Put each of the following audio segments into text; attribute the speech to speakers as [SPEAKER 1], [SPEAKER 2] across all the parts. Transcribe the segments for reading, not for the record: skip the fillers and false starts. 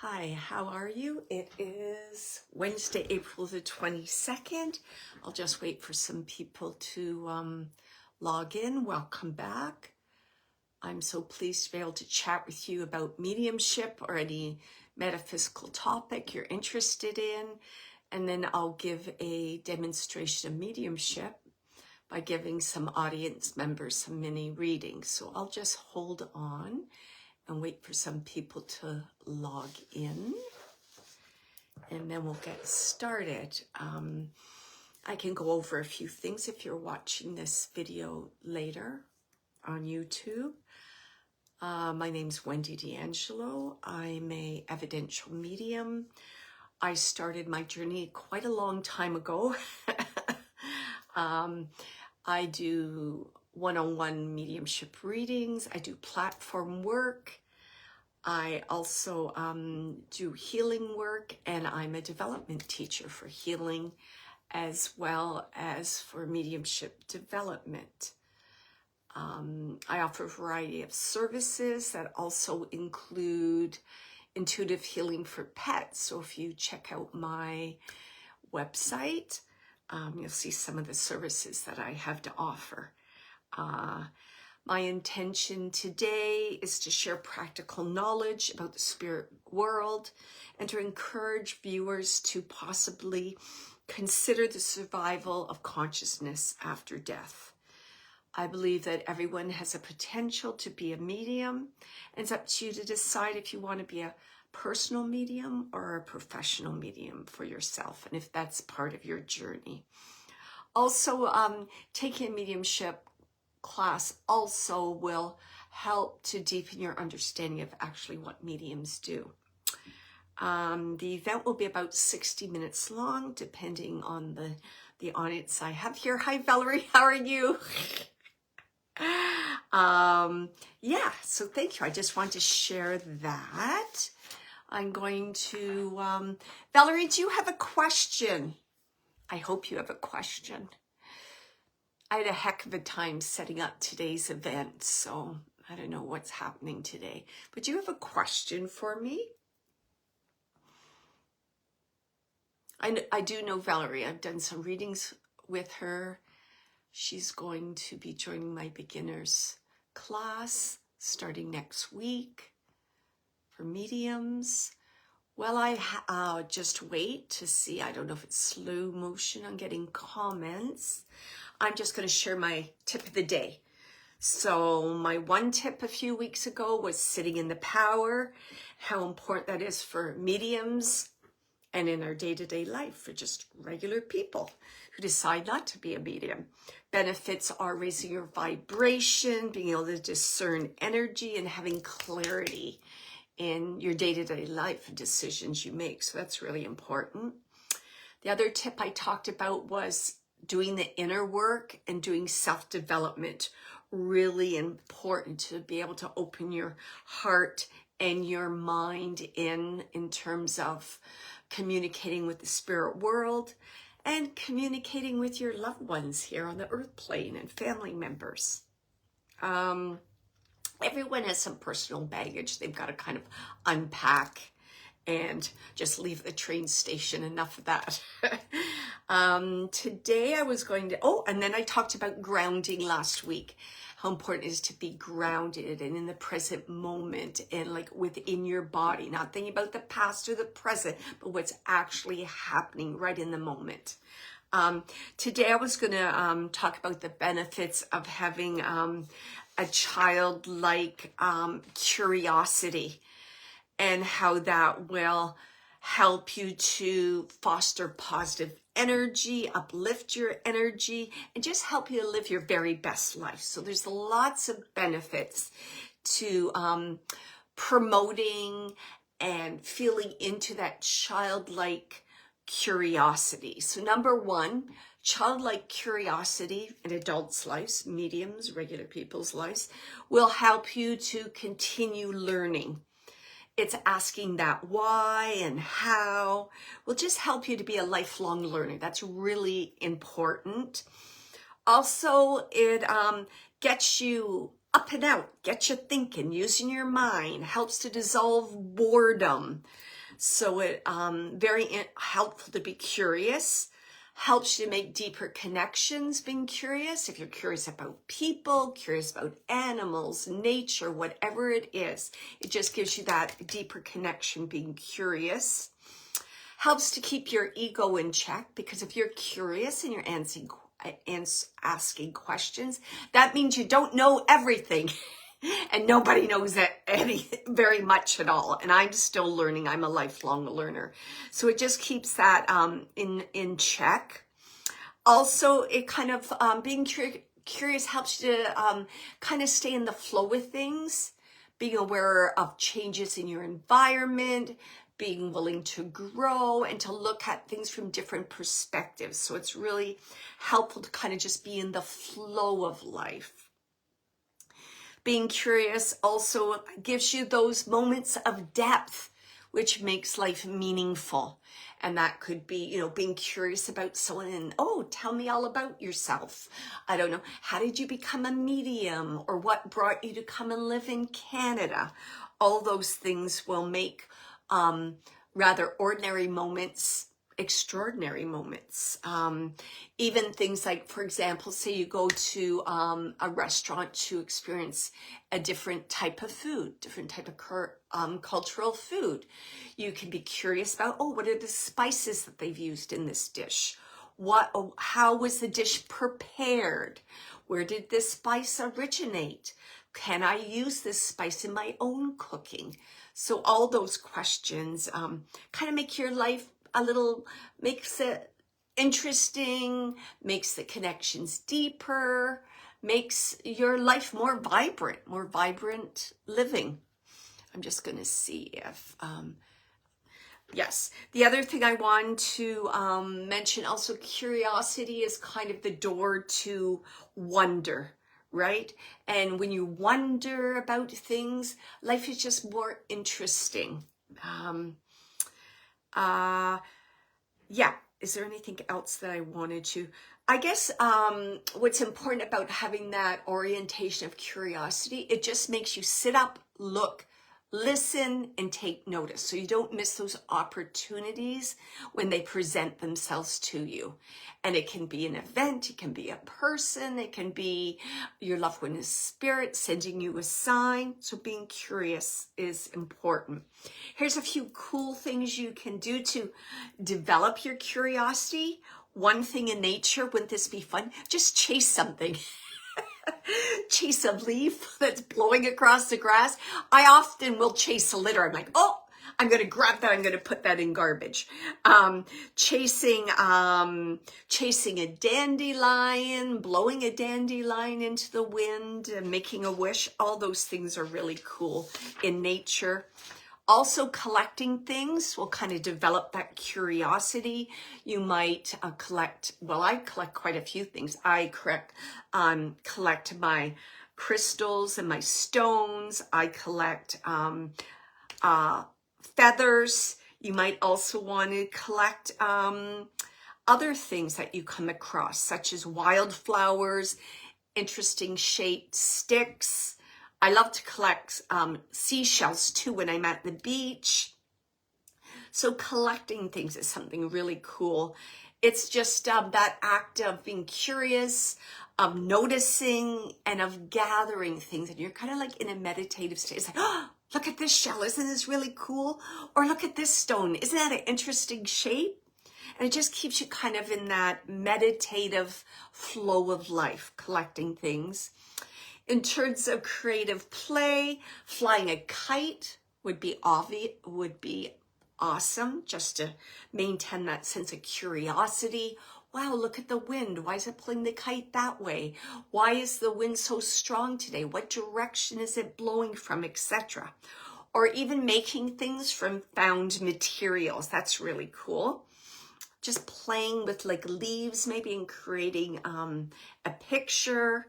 [SPEAKER 1] Hi, how are you? It is Wednesday, April the 22nd. I'll just wait for some people to log in. Welcome back. I'm so pleased to be able to chat with you about mediumship or any metaphysical topic you're interested in. And then I'll give a demonstration of mediumship by giving some audience members some mini readings. So I'll just hold on and wait for some people to log in, and then we'll get started. I can go over a few things if you're watching this video later on YouTube. My name's Wendy D'Angelo. I'm a evidential medium. I started my journey quite a long time ago. I do one-on-one mediumship readings. I do platform work. I also do healing work, and I'm a development teacher for healing as well as for mediumship development. I offer a variety of services that also include intuitive healing for pets. So if you check out my website, you'll see some of the services that I have to offer. My intention today is to share practical knowledge about the spirit world and to encourage viewers to possibly consider the survival of consciousness after death. I believe that everyone has a potential to be a medium, and it's up to you to decide if you want to be a personal medium or a professional medium for yourself, and if that's part of your journey. Also, taking a mediumship class also will help to deepen your understanding of actually what mediums do. The event will be about 60 minutes long, depending on the audience I have here. Hi, Valerie, how are you? Yeah, so thank you. I just want to share that. I'm going to, Valerie, do you have a question? I hope you have a question. I had a heck of a time setting up today's event, so I don't know what's happening today. But do you have a question for me? I do know Valerie. I've done some readings with her. She's going to be joining my beginners class starting next week for mediums. Well, I just wait to see. I don't know if it's slow motion on getting comments. I'm just going to share my tip of the day. So my one tip a few weeks ago was sitting in the power, how important that is for mediums and in our day-to-day life for just regular people who decide not to be a medium. Benefits are raising your vibration, being able to discern energy, and having clarity in your day-to-day life and decisions you make. So that's really important. The other tip I talked about was doing the inner work and doing self-development. Really important to be able to open your heart and your mind in terms of communicating with the spirit world and communicating with your loved ones here on the earth plane and family members. Everyone has some personal baggage they've got to kind of unpack and just leave the train station. Enough of that. Today I was going to, and then I talked about grounding last week, how important it is to be grounded and in the present moment and like within your body, not thinking about the past or the present, but what's actually happening right in the moment. Today I was going to talk about the benefits of having a childlike curiosity, and how that will help you to foster positive energy, uplift your energy, and just help you to live your very best life. So there's lots of benefits to promoting and feeling into that childlike curiosity. So number one, childlike curiosity in adults' lives, mediums, regular people's lives, will help you to continue learning. It's asking that why and how will just help you to be a lifelong learner. That's really important. Also, it gets you up and out, get you thinking, using your mind, helps to dissolve boredom. So it very helpful to be curious, helps you to make deeper connections being curious. If you're curious about people, curious about animals, nature, whatever it is, it just gives you that deeper connection being curious. Helps to keep your ego in check, because if you're curious and you're asking questions, that means you don't know everything. And nobody knows anything very much at all. And I'm still learning. I'm a lifelong learner. So it just keeps that in check. Also, it kind of being curious helps you to kind of stay in the flow with things, being aware of changes in your environment, being willing to grow and to look at things from different perspectives. So it's really helpful to kind of just be in the flow of life. Being curious also gives you those moments of depth, which makes life meaningful. And that could be, you know, being curious about someone and, oh, tell me all about yourself. I don't know, how did you become a medium, or what brought you to come and live in Canada? All those things will make rather ordinary moments extraordinary moments. Even things like, for example, say you go to a restaurant to experience a different type of food, different type of cultural food. You can be curious about, oh, what are the spices that they've used in this dish? How was the dish prepared? Where did this spice originate? Can I use this spice in my own cooking? So all those questions kind of make your life makes it interesting, makes the connections deeper, makes your life more vibrant living. I'm just going to see if, yes. The other thing I want to mention also, curiosity is kind of the door to wonder, right? And when you wonder about things, life is just more interesting. Yeah, is there anything else that I wanted to? I guess what's important about having that orientation of curiosity, it just makes you sit up, look, listen, and take notice. So you don't miss those opportunities when they present themselves to you. And it can be an event, it can be a person, it can be your loved one's spirit sending you a sign. So being curious is important. Here's a few cool things you can do to develop your curiosity. One thing in nature, wouldn't this be fun? Just chase something. Chase a leaf that's blowing across the grass. I often will chase a litter. I'm like, oh, I'm going to grab that. I'm going to put that in garbage. Chasing a dandelion, blowing a dandelion into the wind and making a wish. All those things are really cool in nature. Also, collecting things will kind of develop that curiosity. You might collect, well, I collect quite a few things. I collect my crystals and my stones. I collect feathers. You might also want to collect other things that you come across, such as wildflowers, interesting shaped sticks. I love to collect seashells too when I'm at the beach. So collecting things is something really cool. It's just that act of being curious, of noticing, and of gathering things. And you're kind of like in a meditative state. It's like, oh, look at this shell. Isn't this really cool? Or look at this stone. Isn't that an interesting shape? And it just keeps you kind of in that meditative flow of life, collecting things. In terms of creative play, flying a kite would be awesome, just to maintain that sense of curiosity. Wow, look at the wind. Why is it pulling the kite that way? Why is the wind so strong today? What direction is it blowing from, etc.? Or even making things from found materials. That's really cool. Just playing with like leaves maybe and creating a picture.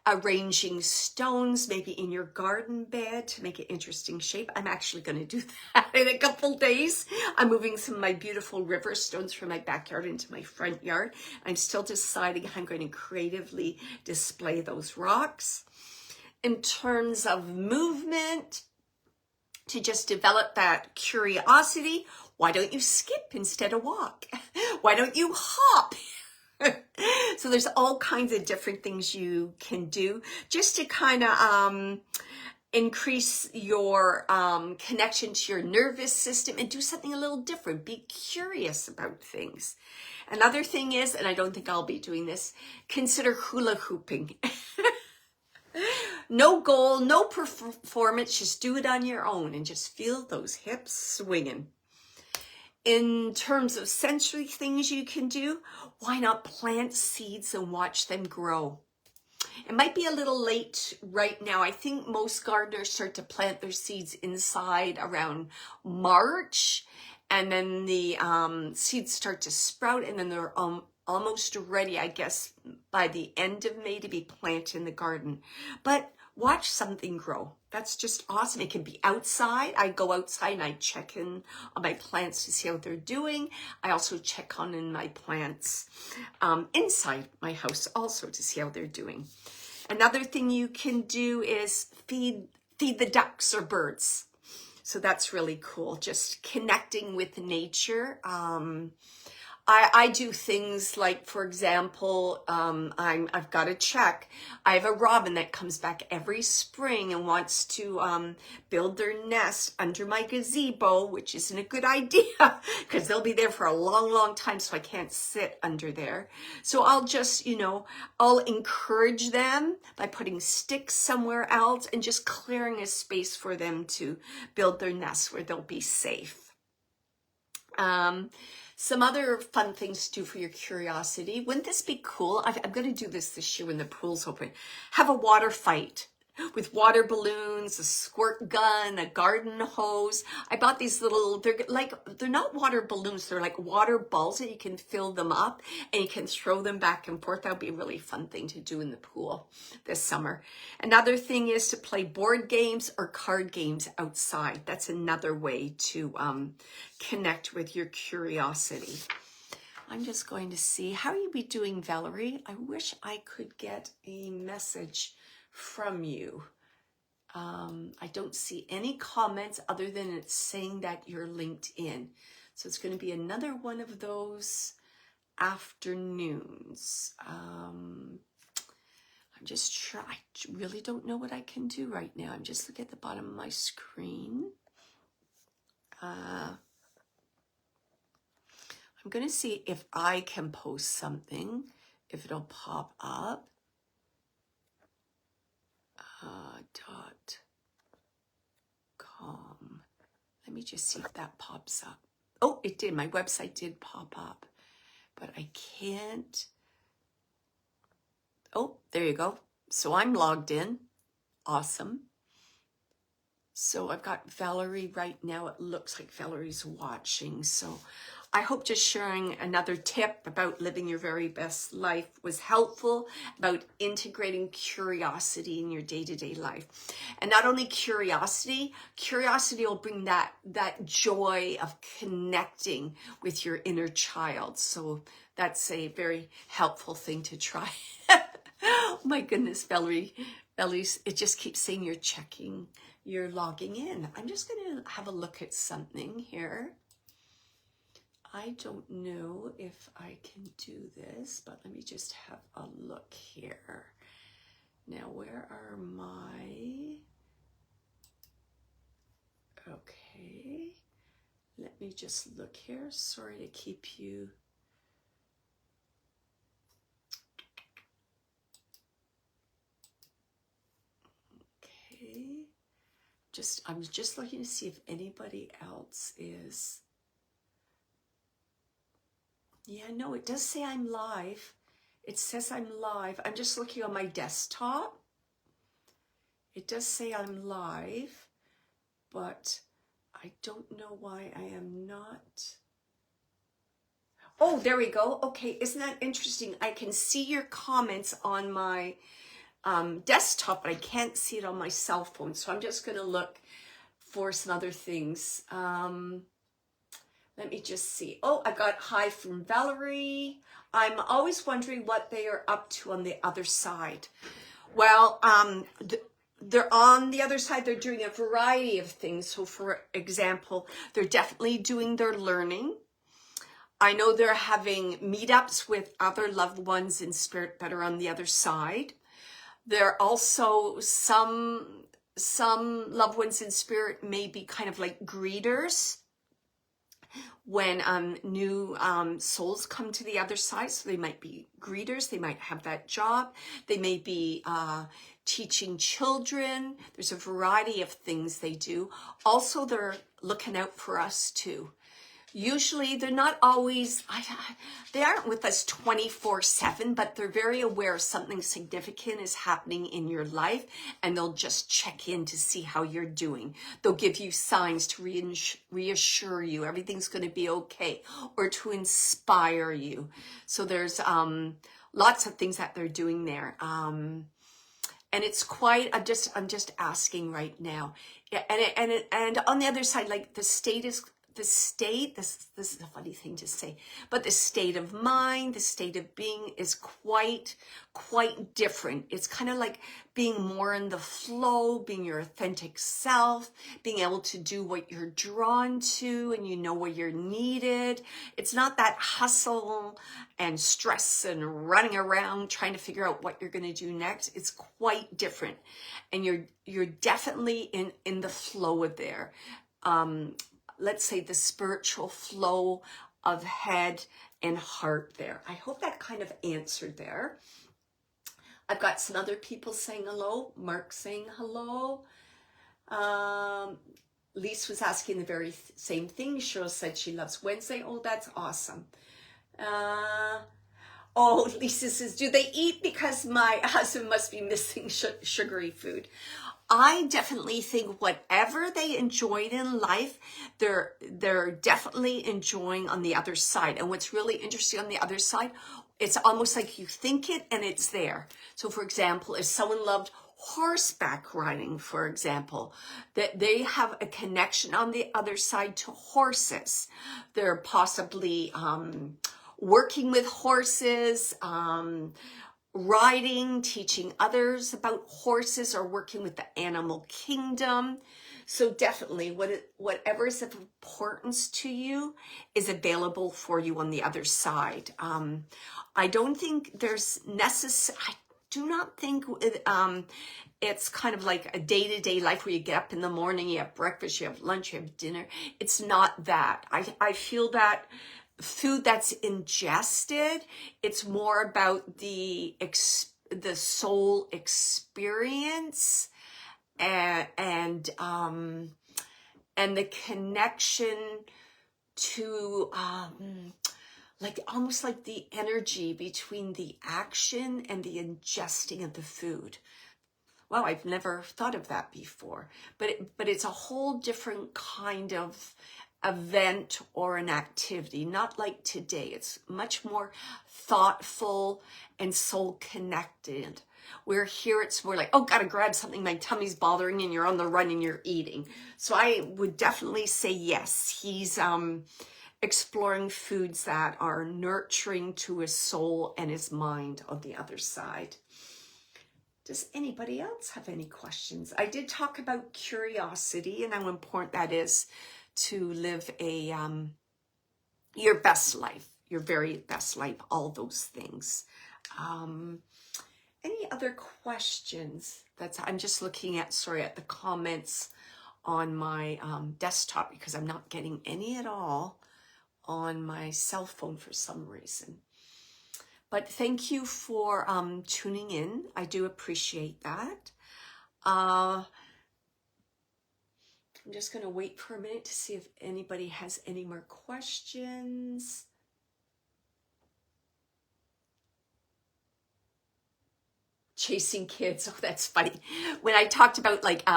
[SPEAKER 1] arranging stones, maybe in your garden bed to make an interesting shape. I'm actually going to do that in a couple days. I'm moving some of my beautiful river stones from my backyard into my front yard. I'm still deciding how I'm going to creatively display those rocks. In terms of movement, to just develop that curiosity, why don't you skip instead of walk? Why don't you hop? So there's all kinds of different things you can do just to kind of increase your connection to your nervous system and do something a little different. Be curious about things. Another thing is, and I don't think I'll be doing this, consider hula hooping. No goal, no performance, just do it on your own and just feel those hips swinging. In terms of sensory things you can do, why not plant seeds and watch them grow? It might be a little late right now. I think most gardeners start to plant their seeds inside around March, and then the seeds start to sprout, and then they're almost ready, I guess, by the end of May to be planted in the garden. But watch something grow. That's just awesome. It can be outside. I go outside and I check in on my plants to see how they're doing. I also check on in my plants inside my house also to see how they're doing. Another thing you can do is feed the ducks or birds. So that's really cool. Just connecting with nature. I do things like, for example, I've got a check. I have a robin that comes back every spring and wants to build their nest under my gazebo, which isn't a good idea because they'll be there for a long, long time, so I can't sit under there. So I'll just, I'll encourage them by putting sticks somewhere else and just clearing a space for them to build their nest where they'll be safe. Some other fun things to do for your curiosity. Wouldn't this be cool? I'm going to do this year when the pool's open. Have a water fight with water balloons, a squirt gun, a garden hose. I bought these little, they're not water balloons. They're like water balls that you can fill them up and you can throw them back and forth. That would be a really fun thing to do in the pool this summer. Another thing is to play board games or card games outside. That's another way to connect with your curiosity. I'm just going to see, how are you be doing, Valerie? I wish I could get a message from you. I don't see any comments other than it's saying that you're linked in. So it's going to be another one of those afternoons. I'm just trying. I really don't know what I can do right now. I'm just looking at the bottom of my screen. I'm going to see if I can post something, if it'll pop up. .com. Let me just see if that pops up. Oh, it did. My website did pop up, but I can't. Oh, there you go. So I'm logged in. Awesome. So I've got Valerie right now. It looks like Valerie's watching. So I hope just sharing another tip about living your very best life was helpful, about integrating curiosity in your day-to-day life. And not only curiosity will bring that joy of connecting with your inner child. So that's a very helpful thing to try. Oh my goodness, Valerie, it just keeps saying you're logging in. I'm just going to have a look at something here. I don't know if I can do this, but let me just have a look here. Now, where are my... Okay, let me just look here. Sorry to keep you... Okay, I'm just looking to see if anybody else is... Yeah, no, it does say I'm live. It says I'm live. I'm just looking on my desktop. It does say I'm live, but I don't know why I am not. Oh, there we go. Okay, isn't that interesting? I can see your comments on my desktop, but I can't see it on my cell phone. So I'm just going to look for some other things. Let me just see. Oh, I got hi from Valerie. I'm always wondering what they are up to on the other side. Well, they're on the other side. They're doing a variety of things. So for example, they're definitely doing their learning. I know they're having meetups with other loved ones in spirit that are on the other side. There are also some loved ones in spirit may be kind of like greeters when new souls come to the other side. So they might be greeters, they might have that job, they may be teaching children. There's a variety of things they do. Also, they're looking out for us too. Usually they're not always, they aren't with us 24/7, but they're very aware something significant is happening in your life, and they'll just check in to see how you're doing. They'll give you signs to reassure you everything's going to be okay, or to inspire you. So there's lots of things that they're doing there. And it's quite, I'm just asking right now. Yeah, and on the other side, like this is a funny thing to say, but the state of mind, the state of being is quite different. It's kind of like being more in the flow, being your authentic self, being able to do what you're drawn to, and you know where you're needed. It's not that hustle and stress and running around trying to figure out what you're going to do next. It's quite different, and you're definitely in the flow of there. Let's say the spiritual flow of head and heart there. I hope that kind of answered there. I've got some other people saying hello. Mark saying hello. Lise was asking the very same thing. Cheryl said she loves Wednesday. Oh, that's awesome. Oh, Lisa says, do they eat because my husband must be missing sugary food? I definitely think whatever they enjoyed in life, they're definitely enjoying on the other side. And what's really interesting on the other side, it's almost like you think it and it's there. So for example, if someone loved horseback riding, for example, that they have a connection on the other side to horses. They're possibly working with horses, riding, teaching others about horses, or working with the animal kingdom. So definitely whatever is of importance to you is available for you on the other side. I don't think there's I do not think it's kind of like a day-to-day life where you get up in the morning, you have breakfast, you have lunch, you have dinner. It's not that. I feel that food that's ingested, it's more about the soul experience and the connection to like almost like the energy between the action and the ingesting of the food. Wow, I've never thought of that before, but it's a whole different kind of event or an activity, not like today. It's much more thoughtful and soul connected. Where here it's more like, oh, gotta grab something, my tummy's bothering, and you're on the run and you're eating. So I would definitely say yes, he's exploring foods that are nurturing to his soul and his mind on the other side. Does anybody else have any questions? I did talk about curiosity and how important that is to live your best life, your very best life, all those things. Any other questions? I'm just looking at, at the comments on my desktop because I'm not getting any at all on my cell phone for some reason. But thank you for tuning in. I do appreciate that. I'm just going to wait for a minute to see if anybody has any more questions. Chasing kids. Oh, that's funny. When I talked about like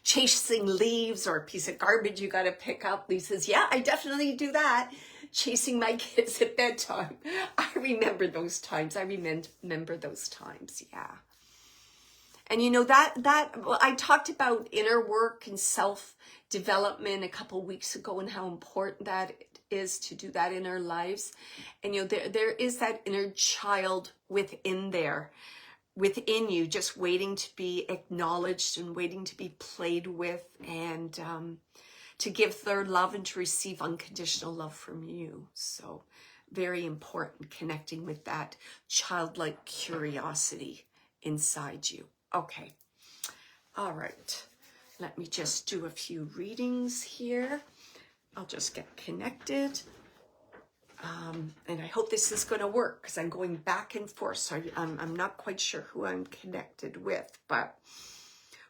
[SPEAKER 1] chasing leaves or a piece of garbage you got to pick up, Lee says, yeah, I definitely do that. chasing my kids at bedtime. I remember those times. I remember those times. Yeah. And you know, well, I talked about inner work and self-development a couple weeks ago and how important that is to do that in our lives. And you know, there is that inner child within you, just waiting to be acknowledged and waiting to be played with, and to give their love and to receive unconditional love from you. So very important, connecting with that childlike curiosity inside you. Okay. All right. Let me just do a few readings here. I'll just get connected. And I hope this is going to work because I'm going back and forth. So I'm not quite sure who I'm connected with. But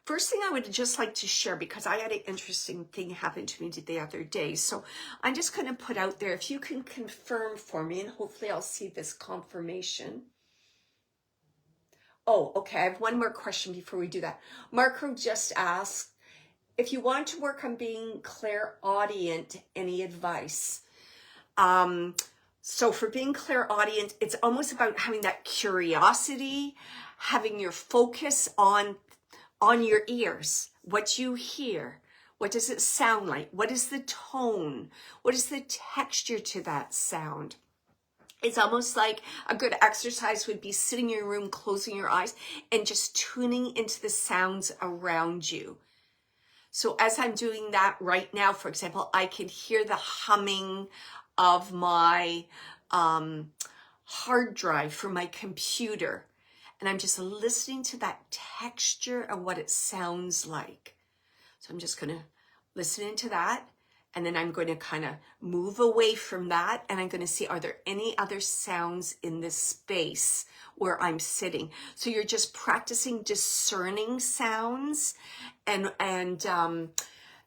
[SPEAKER 1] first thing I would just like to share, because I had an interesting thing happen to me the other day. So I'm just going to put out there, if you can confirm for me, and hopefully I'll see this confirmation. Oh, okay. I have one more question before we do that. Marco just asked, if you want to work on being clairaudient, any advice? So for being clairaudient, it's almost about having that curiosity, having your focus on your ears, what you hear. What does it sound like? What is the tone? What is the texture to that sound? It's almost like a good exercise would be sitting in your room, closing your eyes, and just tuning into the sounds around you. So as I'm doing that right now, for example, I can hear the humming of my hard drive for my computer. And I'm just listening to that texture of what it sounds like. So I'm just going to listen into that. And then I'm going to kind of move away from that. And I'm going to see, are there any other sounds in this space where I'm sitting? So you're just practicing discerning sounds and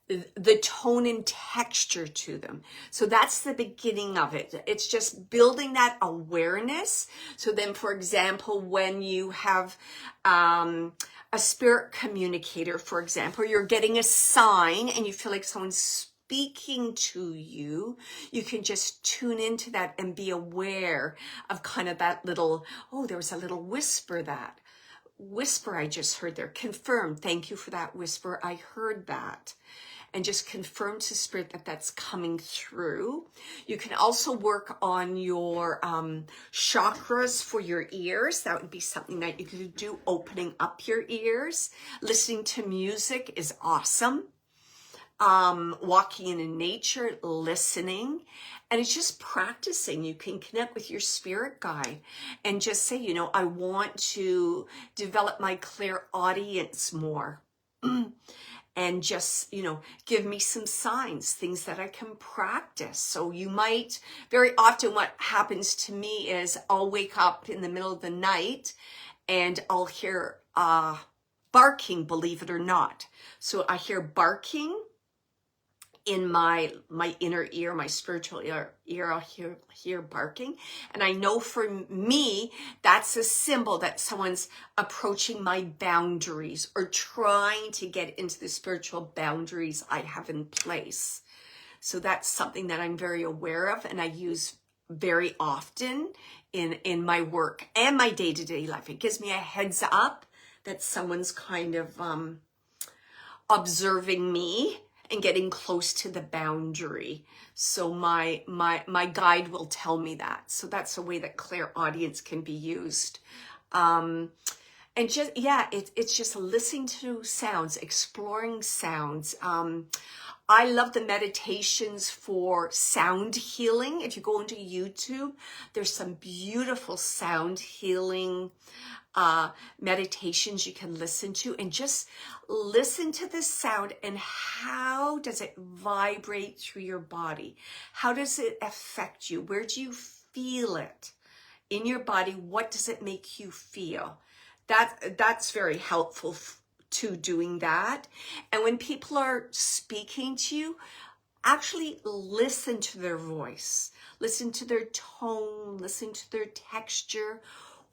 [SPEAKER 1] the tone and texture to them. So that's the beginning of it. It's just building that awareness. So then, for example, when you have a spirit communicator, for example, you're getting a sign and you feel like someone's speaking to you, you can just tune into that and be aware of kind of that little, oh, there was a little whisper I just heard there. Confirm. Thank you for that whisper. I heard that. And just confirm to spirit that that's coming through. You can also work on your chakras for your ears. That would be something that you could do, opening up your ears. Listening to music is awesome. Walking in nature, listening, and it's just practicing. You can connect with your spirit guide and just say, you know, I want to develop my clairaudience more. And just, you know, give me some signs, things that I can practice. So you might, very often what happens to me is I'll wake up in the middle of the night and I'll hear barking, believe it or not. So I hear barking in my inner ear, my spiritual ear, I'll hear barking. And I know for me, that's a symbol that someone's approaching my boundaries or trying to get into the spiritual boundaries I have in place. So that's something that I'm very aware of and I use very often in my work and my day-to-day life. It gives me a heads up that someone's kind of observing me and getting close to the boundary. So my guide will tell me that. So that's a way that clairaudience can be used. And just, yeah, it's just listening to sounds, exploring sounds. I love the meditations for sound healing. If you go into YouTube, there's some beautiful sound healing meditations you can listen to, and just listen to the sound and how does it vibrate through your body? How does it affect you? Where do you feel it in your body? What does it make you feel? That's very helpful to doing that. And when people are speaking to you, actually listen to their voice, listen to their tone, listen to their texture.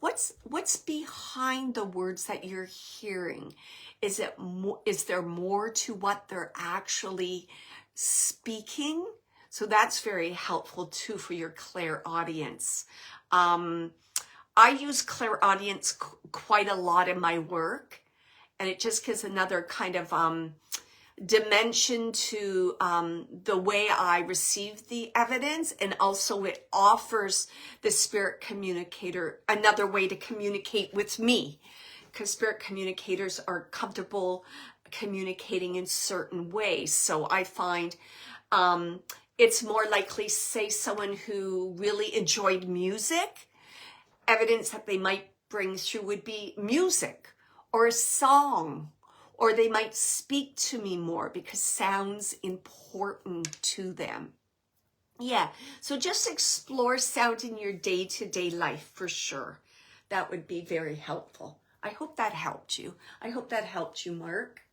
[SPEAKER 1] What's behind the words that you're hearing? Is there more to what they're actually speaking? So that's very helpful too for your clairaudience. I use clairaudience quite a lot in my work, and it just gives another kind of dimension to the way I receive the evidence, and also it offers the spirit communicator another way to communicate with me, because spirit communicators are comfortable communicating in certain ways. So I find it's more likely, say, someone who really enjoyed music, evidence that they might bring through would be music or a song, or they might speak to me more because sound's important to them. Yeah, so just explore sound in your day-to-day life for sure. That would be very helpful. I hope that helped you. I hope that helped you, Mark.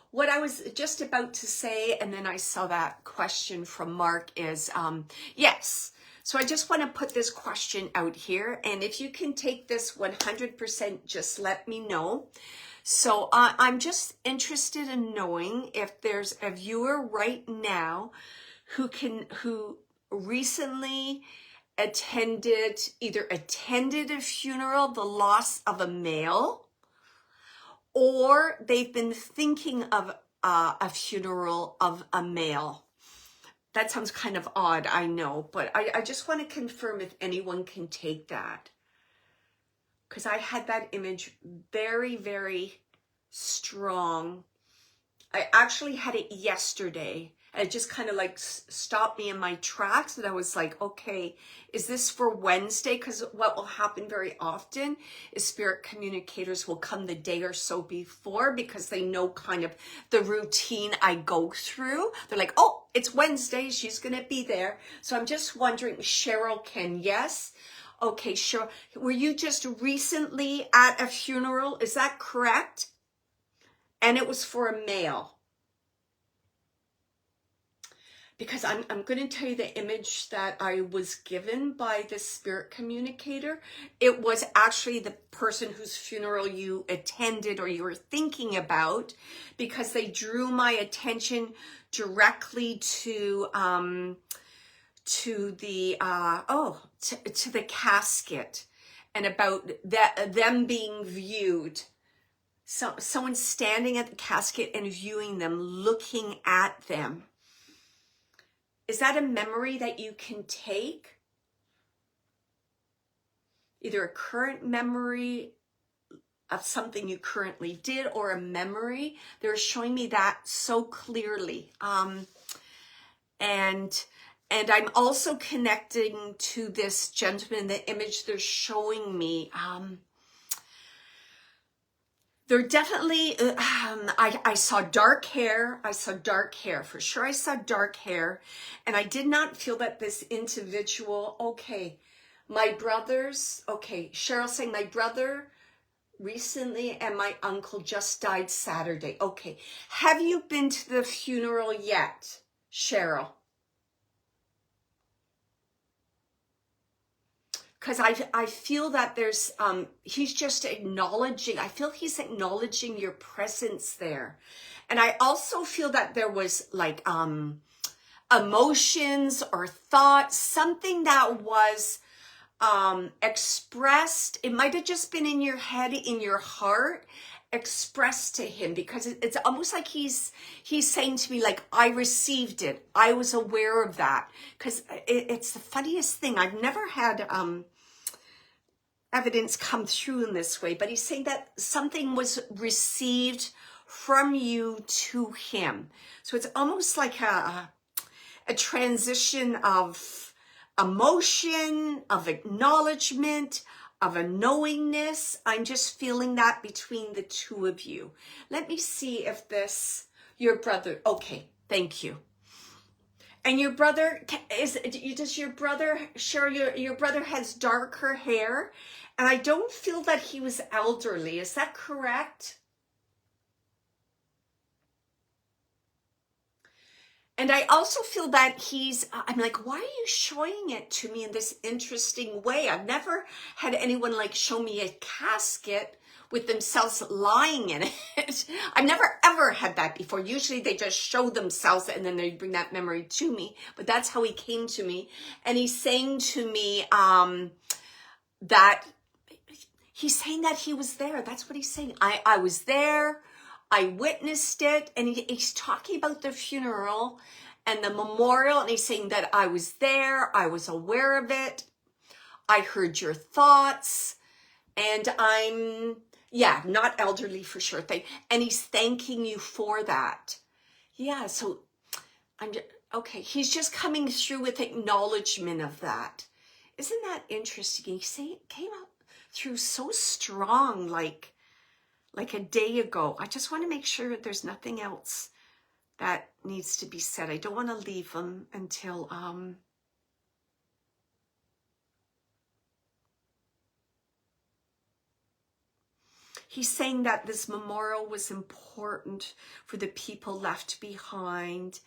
[SPEAKER 1] What I was just about to say, and then I saw that question from Mark, is yes. So I just want to put this question out here, and if you can take this 100%, just let me know. So I'm just interested in knowing if there's a viewer right now who recently either attended a funeral, the loss of a male, or they've been thinking of a funeral of a male. That sounds kind of odd, I know, but I just want to confirm if anyone can take that. Because I had that image very, very strong. I actually had it yesterday. And it just kind of like stopped me in my tracks. And I was like, okay, is this for Wednesday? Because what will happen very often is spirit communicators will come the day or so before, because they know kind of the routine I go through. They're like, oh, it's Wednesday. She's going to be there. So I'm just wondering, Cheryl can, yes? Okay, Cheryl, were you just recently at a funeral? Is that correct? And it was for a male. Because I'm going to tell you the image that I was given by the spirit communicator. It was actually the person whose funeral you attended or you were thinking about, because they drew my attention directly to the casket, and about them being viewed. So someone standing at the casket and viewing them, looking at them. Is that a memory that you can take? Either a current memory of something you currently did, or a memory. They're showing me that so clearly. And I'm also connecting to this gentleman, the image they're showing me. They're definitely, I saw dark hair. I saw dark hair. For sure I saw dark hair. And I did not feel that this individual, okay, my brothers, okay, Cheryl saying my brother recently and my uncle just died Saturday. Okay, have you been to the funeral yet, Cheryl? Because I feel that there's, he's just acknowledging, I feel he's acknowledging your presence there. And I also feel that there was like emotions or thoughts, something that was expressed. It might have just been in your head, in your heart, expressed to him, because it's almost like he's saying to me, like, I received it. I was aware of that. Because it's the funniest thing. I've never had evidence come through in this way, but he's saying that something was received from you to him. So it's almost like a transition of emotion, of acknowledgement, of a knowingness. I'm just feeling that between the two of you. Let me see if this, your brother, okay, thank you. And your brother, does your brother, Cheryl, your brother has darker hair, and I don't feel that he was elderly. Is that correct? And I also feel that I'm like, why are you showing it to me in this interesting way? I've never had anyone like show me a casket with themselves lying in it. I've never ever had that before. Usually they just show themselves and then they bring that memory to me. But that's how he came to me. And he's saying to me that he was there. That's what he's saying. I was there. I witnessed it. And he's talking about the funeral and the memorial. And he's saying that I was there. I was aware of it. I heard your thoughts. And I'm, not elderly for sure. And he's thanking you for that. Yeah, so okay. He's just coming through with acknowledgement of that. Isn't that interesting? He came out through so strong, like a day ago. I just want to make sure there's nothing else that needs to be said. I don't want to leave him until, he's saying that this memorial was important for the people left behind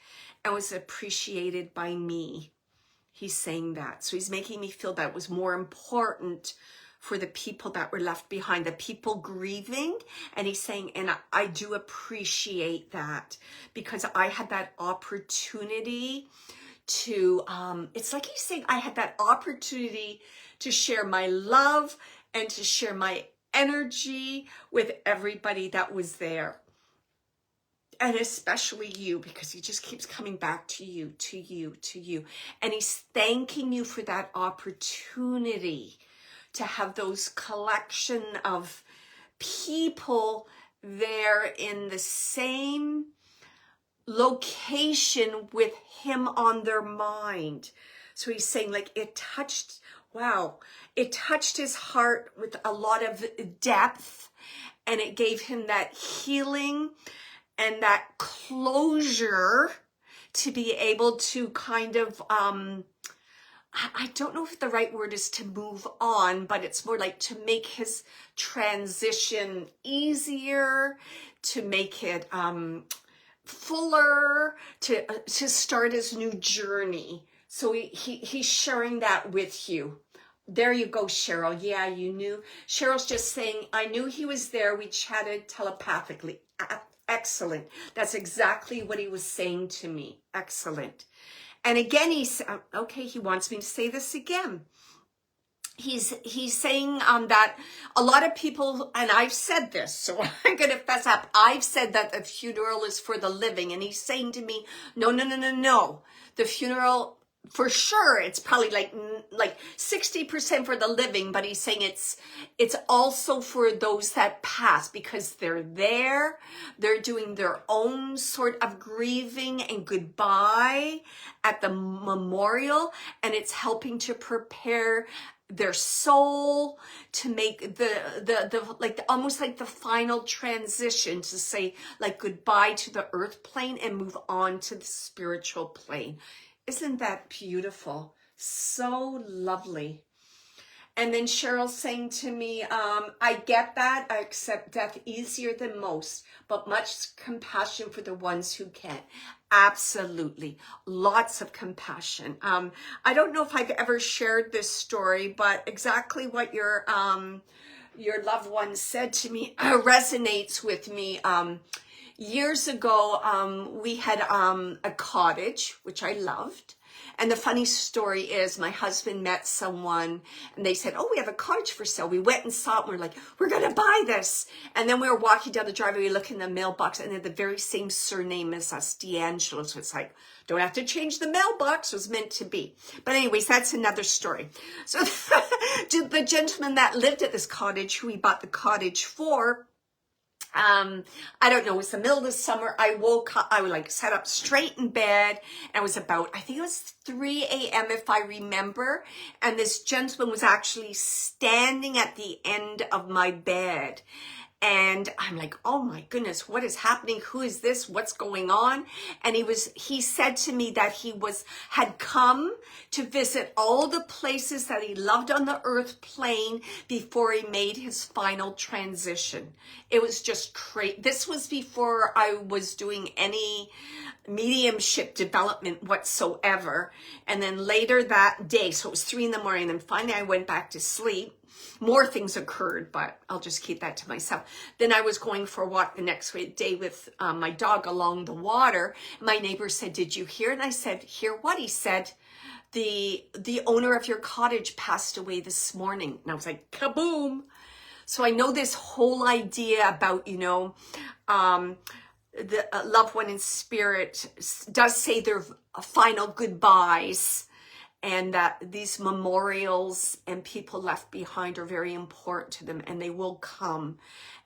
[SPEAKER 1] and was appreciated by me. He's saying that. So he's making me feel that it was more important for the people that were left behind, the people grieving. And he's saying, and I do appreciate that because I had that opportunity to, it's like he's saying, I had that opportunity to share my love and to share my energy with everybody that was there. And especially you, because he just keeps coming back to you, to you, to you. And he's thanking you for that opportunity to have those collection of people there in the same location with him on their mind. So he's saying like it touched his heart with a lot of depth, and it gave him that healing and that closure to be able to kind of, I don't know if the right word is to move on, but it's more like to make his transition easier, to make it fuller, to start his new journey. So he's sharing that with you. There you go, Cheryl. Yeah, you knew. Cheryl's just saying, I knew he was there. We chatted telepathically. Excellent. That's exactly what he was saying to me. Excellent. And again, he wants me to say this again. He's saying that a lot of people, and I've said this, so I'm going to fess up. I've said that the funeral is for the living. And he's saying to me, no. The funeral, for sure, it's probably like 60% for the living, but he's saying it's also for those that pass, because they're there, they're doing their own sort of grieving and goodbye at the memorial, and it's helping to prepare their soul to make the like almost like the final transition to say like goodbye to the earth plane and move on to the spiritual plane. Isn't that beautiful? So lovely. And then Cheryl saying to me, I get that. I accept death easier than most, but much compassion for the ones who can't. Absolutely. Lots of compassion. I don't know if I've ever shared this story, but exactly what your loved one said to me resonates with me. Years ago, we had a cottage, which I loved. And the funny story is my husband met someone and they said, oh, we have a cottage for sale. We went and saw it and we're like, we're going to buy this. And then we were walking down the driveway, we look in the mailbox and they had the very same surname as us, D'Angelo. So it's like, don't have to change the mailbox. It was meant to be. But anyways, that's another story. So the gentleman that lived at this cottage, who we bought the cottage for, I don't know, it was the middle of the summer. I woke up, I was like sat up straight in bed, and it was about, I think it was 3 a.m. if I remember. And this gentleman was actually standing at the end of my bed. And I'm like, oh my goodness, what is happening? Who is this? What's going on? And he said to me that he had come to visit all the places that he loved on the earth plane before he made his final transition. It was just crazy. This was before I was doing any mediumship development whatsoever. And then later that day, so it was 3 a.m, and finally I went back to sleep. More things occurred, but I'll just keep that to myself. Then I was going for a walk the next day with my dog along the water. My neighbor said, "Did you hear?" And I said, "Hear what?" He said, the owner of your cottage passed away this morning. And I was like, kaboom. So I know this whole idea about, you know, the loved one in spirit does say their final goodbyes, and that these memorials and people left behind are very important to them, and they will come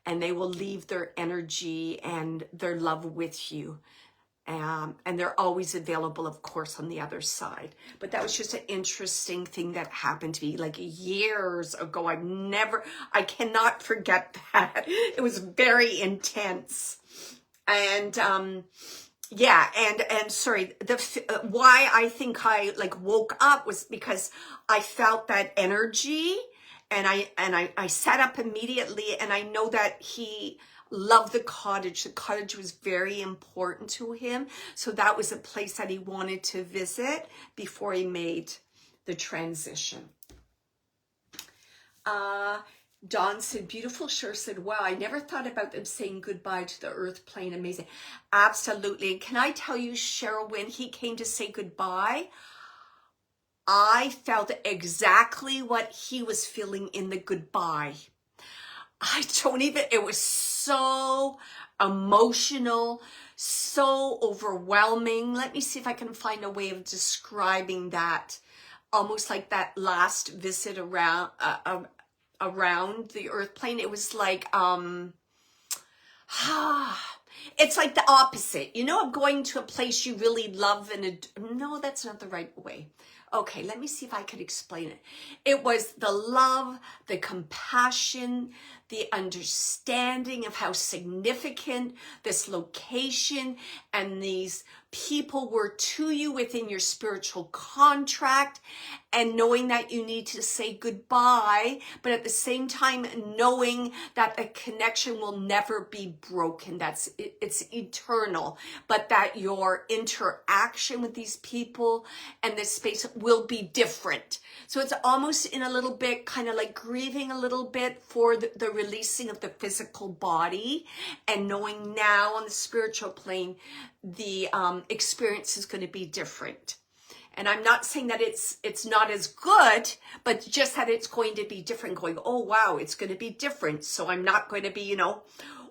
[SPEAKER 1] and they will leave their energy and their love with you. And they're always available, of course, on the other side. But that was just an interesting thing that happened to me like years ago. I cannot forget that. It was very intense. And yeah, and sorry, why I think I like woke up was because I felt that energy, and I sat up immediately, and I know that he loved the cottage. The cottage was very important to him, so that was a place that he wanted to visit before he made the transition. Dawn said, beautiful. Sure said, wow, I never thought about them saying goodbye to the earth plane. Amazing. Absolutely. And can I tell you, Cheryl, when he came to say goodbye, I felt exactly what he was feeling in the goodbye. It was so emotional, so overwhelming. Let me see if I can find a way of describing that. Almost like that last visit around the earth plane. It was like, it's like the opposite. You know, going to a place you really love no, that's not the right way. Okay, let me see if I could explain it. It was the love, the compassion, the understanding of how significant this location and these people were to you within your spiritual contract, and knowing that you need to say goodbye, but at the same time knowing that the connection will never be broken. It's eternal, but that your interaction with these people and this space will be different. So it's almost in a little bit kind of like grieving a little bit for the releasing of the physical body, and knowing now on the spiritual plane the experience is going to be different. And I'm not saying that it's not as good, but just that it's going to be different. Going, oh wow, it's going to be different. So I'm not going to be, you know,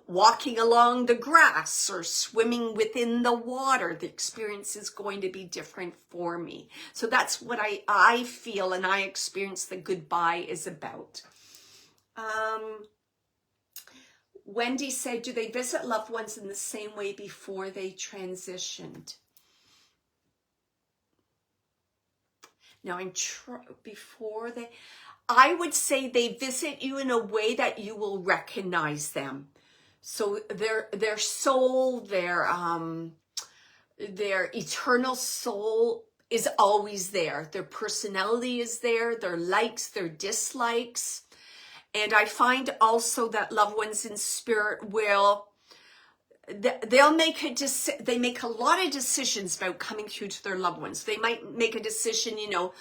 [SPEAKER 1] walking along the grass or swimming within the water. The experience is going to be different for me. So that's what I feel and I experience the goodbye is about. Wendy said, do they visit loved ones in the same way before they transitioned? Now, I would say they visit you in a way that you will recognize them. So their soul, their eternal soul is always there. Their personality is there, their likes, their dislikes. And I find also that loved ones in spirit they'll make they make a lot of decisions about coming through to their loved ones. They might make a decision, you know,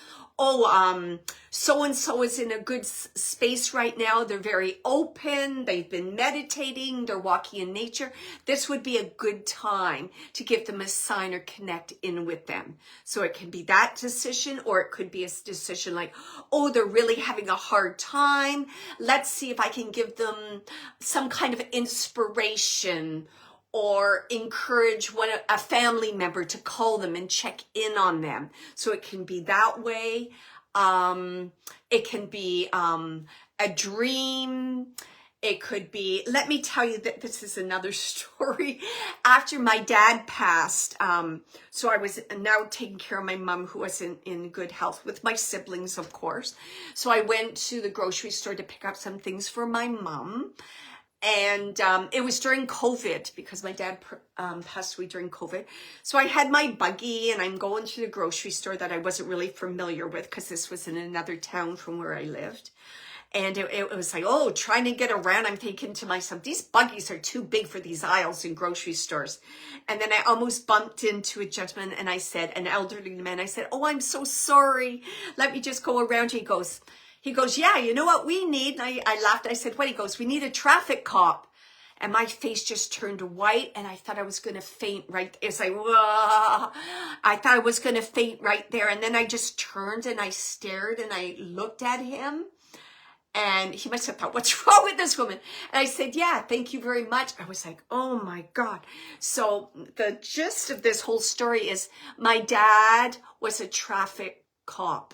[SPEAKER 1] so-and-so is in a good space right now. They're very open. They've been meditating. They're walking in nature. This would be a good time to give them a sign or connect in with them. So it can be that decision, or it could be a decision like, oh, they're really having a hard time. Let's see if I can give them some kind of inspiration, or encourage a family member to call them and check in on them. So it can be that way. It can be a dream. It could be, let me tell you that this is another story. After my dad passed, so I was now taking care of my mom, who was in good health, with my siblings, of course. So I went to the grocery store to pick up some things for my mom. And it was during COVID, because my dad passed away during COVID. So I had my buggy and I'm going to the grocery store that I wasn't really familiar with, because this was in another town from where I lived. And it was like, oh, trying to get around. I'm thinking to myself, these buggies are too big for these aisles in grocery stores. And then I almost bumped into a gentleman, and I said, an elderly man, I said, oh, I'm so sorry. Let me just go around. He goes, yeah, you know what we need? And I laughed. I said, what? He goes, we need a traffic cop. And my face just turned white, and I thought I was going to faint right there. It's like, whoa. I thought I was going to faint right there. And then I just turned and I stared and I looked at him. And he must have thought, what's wrong with this woman? And I said, yeah, thank you very much. I was like, oh my God. So the gist of this whole story is my dad was a traffic cop,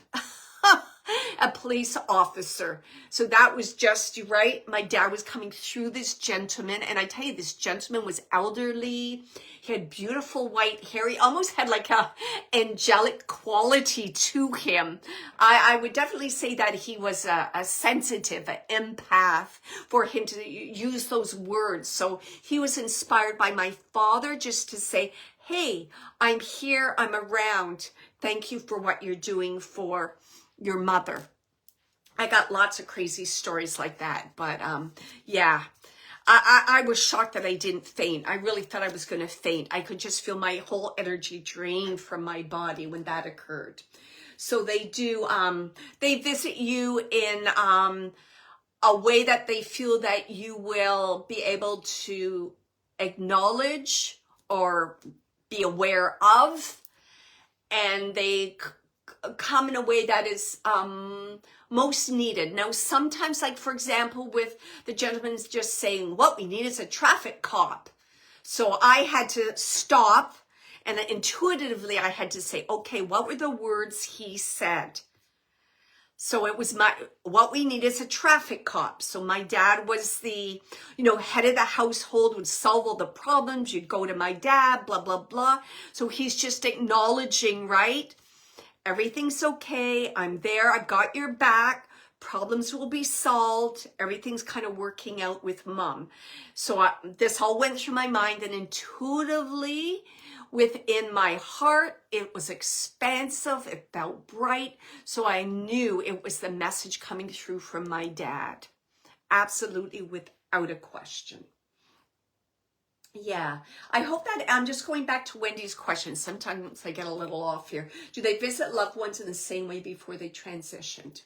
[SPEAKER 1] a police officer. So that was just right. My dad was coming through this gentleman. And I tell you, this gentleman was elderly. He had beautiful white hair. He almost had like a angelic quality to him. I would definitely say that he was a sensitive, an empath, for him to use those words. So he was inspired by my father just to say, hey, I'm here, I'm around. Thank you for what you're doing for your mother. I got lots of crazy stories like that, but yeah. I was shocked that I didn't faint. I really thought I was going to faint. I could just feel my whole energy drain from my body when that occurred. So they do, they visit you in a way that they feel that you will be able to acknowledge or be aware of. And they come in a way that is most needed. Now, sometimes, like for example, with the gentleman's just saying, what we need is a traffic cop. So I had to stop, and intuitively I had to say, okay, what were the words he said? So it was what we need is a traffic cop. So my dad was the, head of the household, would solve all the problems. You'd go to my dad, blah, blah, blah. So he's just acknowledging, right? Everything's okay. I'm there. I've got your back. Problems will be solved. Everything's kind of working out with mom. So this all went through my mind, and intuitively within my heart, it was expansive. It felt bright. So I knew it was the message coming through from my dad. Absolutely, without a question. Yeah, I hope that I'm just going back to Wendy's question. Sometimes I get a little off here. Do they visit loved ones in the same way before they transitioned?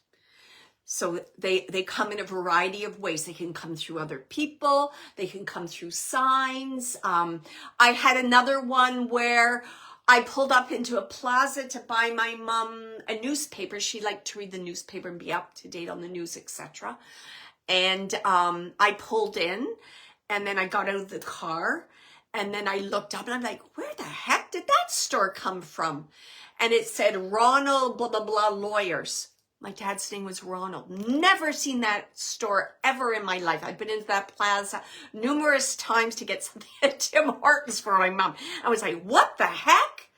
[SPEAKER 1] So they come in a variety of ways. They can come through other people. They can come through signs. I had another one where I pulled up into a plaza to buy my mom a newspaper. She liked to read the newspaper and be up to date on the news, etc. And I pulled in. And then I got out of the car, and then I looked up and I'm like, where the heck did that store come from? And it said Ronald blah, blah, blah lawyers. My dad's name was Ronald. Never seen that store ever in my life. I've been into that plaza numerous times to get something at Tim Hortons for my mom. I was like, what the heck?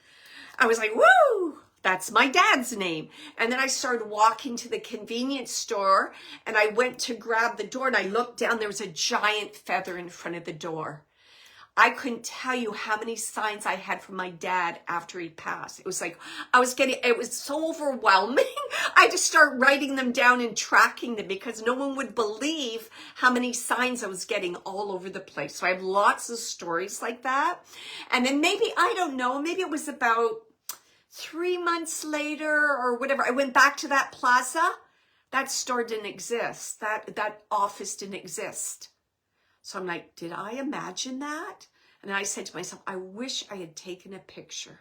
[SPEAKER 1] I was like, woo! That's my dad's name. And then I started walking to the convenience store, and I went to grab the door, and I looked down. There was a giant feather in front of the door. I couldn't tell you how many signs I had from my dad after he passed. It was like, it was so overwhelming. I had to start writing them down and tracking them because no one would believe how many signs I was getting all over the place. So I have lots of stories like that. And then maybe, I don't know, maybe it was about 3 months later or whatever, I went back to that plaza. That store didn't exist. That office didn't exist. So I'm like, did I imagine that? And I said to myself, I wish I had taken a picture.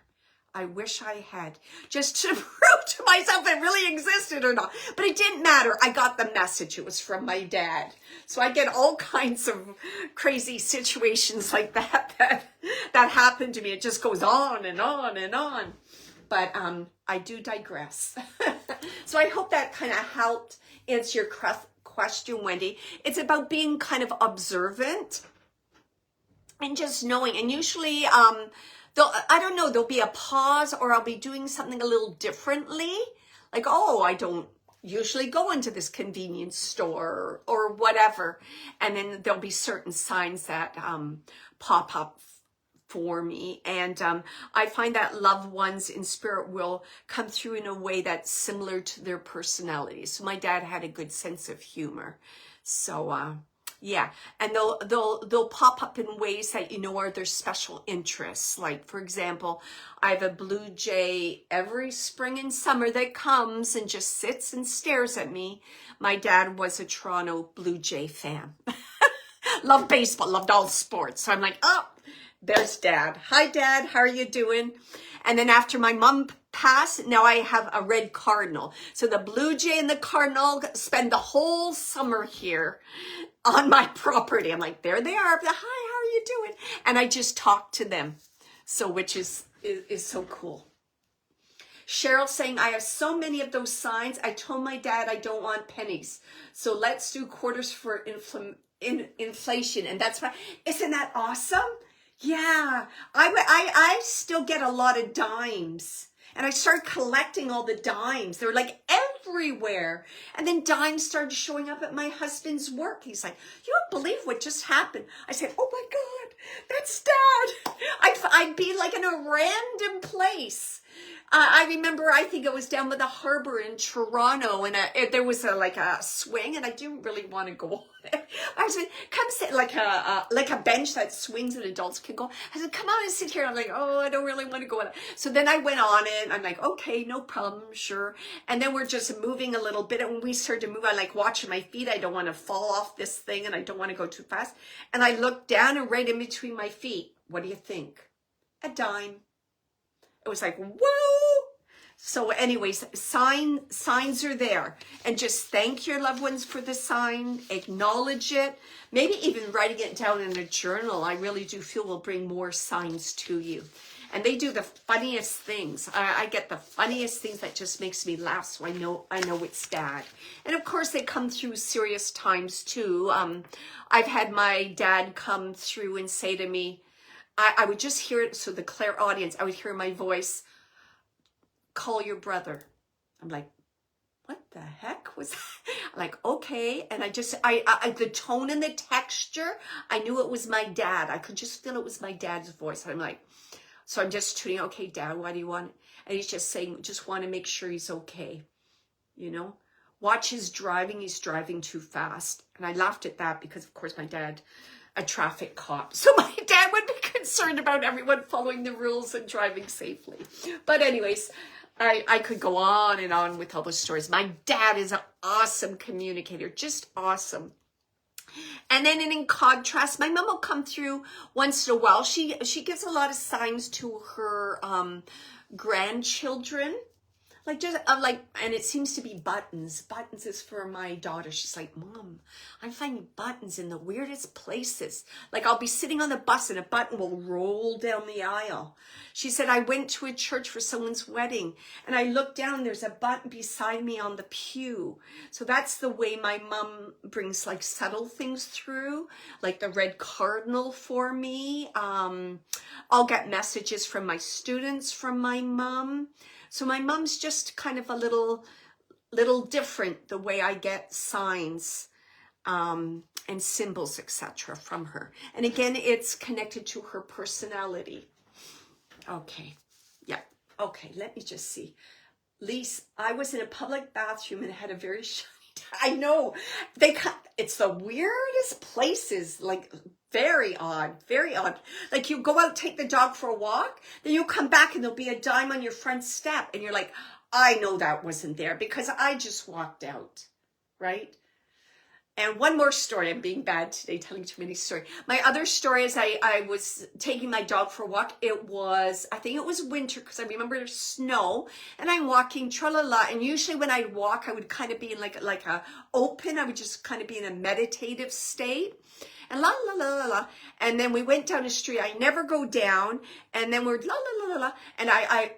[SPEAKER 1] I wish I had, just to prove to myself it really existed or not. But it didn't matter. I got the message. It was from my dad. So I get all kinds of crazy situations like that happen to me. It just goes on and on and on. But I do digress. So I hope that kind of helped answer your question, Wendy. It's about being kind of observant and just knowing. And usually, I don't know, there'll be a pause, or I'll be doing something a little differently. Like, oh, I don't usually go into this convenience store or whatever. And then there'll be certain signs that pop up for me. And I find that loved ones in spirit will come through in a way that's similar to their personality. So my dad had a good sense of humor. So yeah, and they'll pop up in ways that are their special interests. Like, for example, I have a blue jay every spring and summer that comes and just sits and stares at me. My dad was a Toronto Blue Jay fan. Loved baseball, loved all sports. So I'm like, oh, there's Dad. Hi, Dad. How are you doing? And then after my mom passed, now I have a red cardinal. So the blue jay and the cardinal spend the whole summer here on my property. I'm like, there they are. Hi, how are you doing? And I just talk to them. So which is so cool. Cheryl saying, I have so many of those signs. I told my dad I don't want pennies. So let's do quarters for inflation. And that's why, isn't that awesome? Yeah, I still get a lot of dimes. And I started collecting all the dimes. They were like everywhere. And then dimes started showing up at my husband's work. He's like, you don't believe what just happened. I said, oh my God, that's Dad. I'd be like in a random place. I remember, I think it was down by the harbor in Toronto, and there was like a swing, and I didn't really want to go on it. I said, come sit, like a bench that swings and adults can go. I said, come on and sit here. And I'm like, oh, I don't really want to go on it. So then I went on it, and I'm like, okay, no problem, sure. And then we're just moving a little bit, and when we started to move, I like watching my feet. I don't want to fall off this thing, and I don't want to go too fast. And I looked down, and right in between my feet, what do you think? A dime. It was like, whoa. So anyways, signs are there. And just thank your loved ones for the sign. Acknowledge it. Maybe even writing it down in a journal, I really do feel will bring more signs to you. And they do the funniest things. I get the funniest things that just makes me laugh. So I know it's Dad. And of course, they come through serious times too. I've had my dad come through and say to me, I would just hear it. So the clairaudience, I would hear my voice, call your brother. I'm like, what the heck was that? I'm like, okay. And I the tone and the texture, I knew it was my dad. I could just feel it was my dad's voice. I'm like, so I'm just tuning, okay, Dad, what do you want? And he's just saying, just want to make sure he's okay. Watch his driving. He's driving too fast. And I laughed at that because, of course, my dad, a traffic cop. So my dad would be concerned about everyone following the rules and driving safely. But anyways, I could go on and on with all those stories. My dad is an awesome communicator, just awesome. And then in contrast, my mom will come through once in a while. She gives a lot of signs to her grandchildren. And it seems to be buttons. Buttons is for my daughter. She's like, Mom, I'm finding buttons in the weirdest places. Like I'll be sitting on the bus and a button will roll down the aisle. She said, I went to a church for someone's wedding and I looked down and there's a button beside me on the pew. So that's the way my mom brings like subtle things through, like the red cardinal for me. I'll get messages from my students from my mom. So my mom's just kind of a little different the way I get signs and symbols, etc. from her. And again, it's connected to her personality. Okay. Yeah. Okay. Let me just see. Lise, I was in a public bathroom and had a very shiny I know. It's the weirdest places, like very odd, very odd. Like you go out, take the dog for a walk, then you come back and there'll be a dime on your front step. And you're like, I know that wasn't there because I just walked out, right? And one more story. I'm being bad today, telling too many stories. My other story is I was taking my dog for a walk. I think it was winter because I remember there's snow. And I'm walking, tra-la-la. And usually when I'd walk, I would kind of be in like a open. I would just kind of be in a meditative state. And la la la la la. And then we went down the street. I never go down. And then we're la la la la la. And I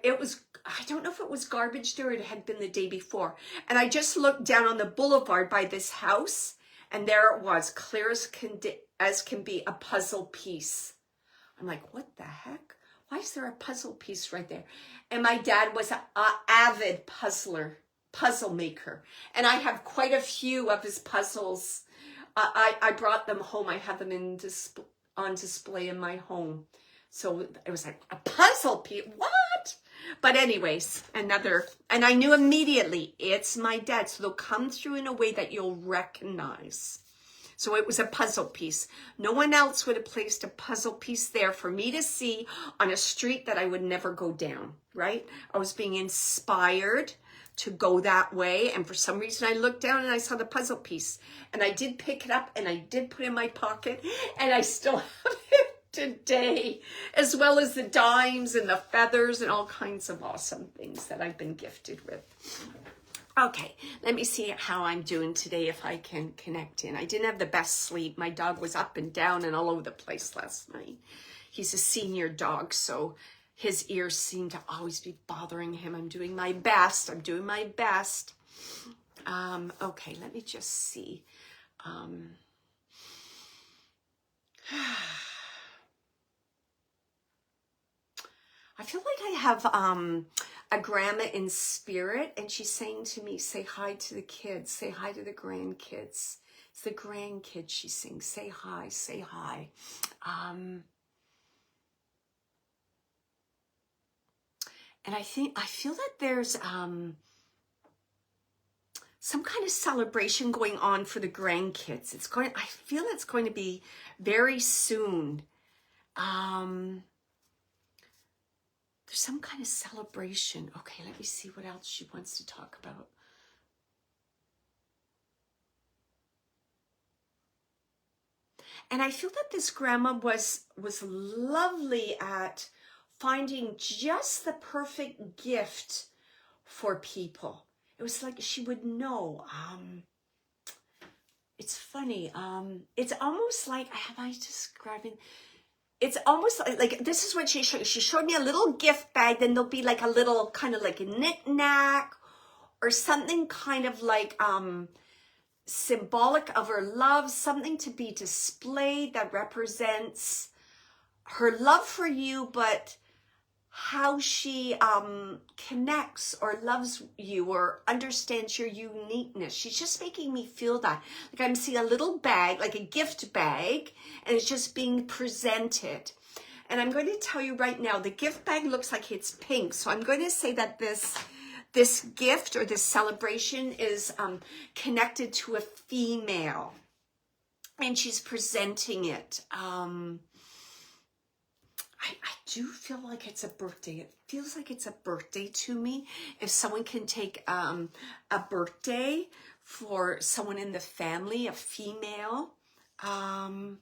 [SPEAKER 1] don't know if it was garbage day or it had been the day before. And I just looked down on the boulevard by this house. And there it was, clear as can be, a puzzle piece. I'm like, what the heck? Why is there a puzzle piece right there? And my dad was an avid puzzle maker. And I have quite a few of his puzzles. I brought them home. I have them on display in my home. So it was like a puzzle piece. What? But anyways, and I knew immediately it's my dad. So they'll come through in a way that you'll recognize. So it was a puzzle piece. No one else would have placed a puzzle piece there for me to see on a street that I would never go down, right? I was being inspired to go that way. And for some reason I looked down and I saw the puzzle piece, and I did pick it up and I did put it in my pocket, and I still have it today, as well as the dimes and the feathers and all kinds of awesome things that I've been gifted with. Okay, let me see how I'm doing today, if I can connect in. I didn't have the best sleep. My dog was up and down and all over the place last night. He's a senior dog, so his ears seem to always be bothering him. I'm doing my best. Okay, let me just see. I feel like I have a grandma in spirit, and she's saying to me, say hi to the kids, say hi to the grandkids. It's the grandkids she sings, say hi, say hi. And I feel that there's some kind of celebration going on for the grandkids. I feel it's going to be very soon. There's some kind of celebration. Okay, let me see what else she wants to talk about. And I feel that this grandma was lovely at finding just the perfect gift for people. It was like she would know. It's funny. It's almost like, am I describing? It's almost like this is what she showed. She showed me a little gift bag. Then there'll be like a little kind of like a knick-knack or something kind of like symbolic of her love, something to be displayed that represents her love for you, but how she connects or loves you or understands your uniqueness. She's just making me feel that. Like I'm seeing a little bag, like a gift bag, and it's just being presented. And I'm going to tell you right now, the gift bag looks like it's pink. So I'm going to say that this gift or this celebration is connected to a female, and she's presenting it. I do feel like it's a birthday. It feels like it's a birthday to me. If someone can take a birthday for someone in the family, a female. And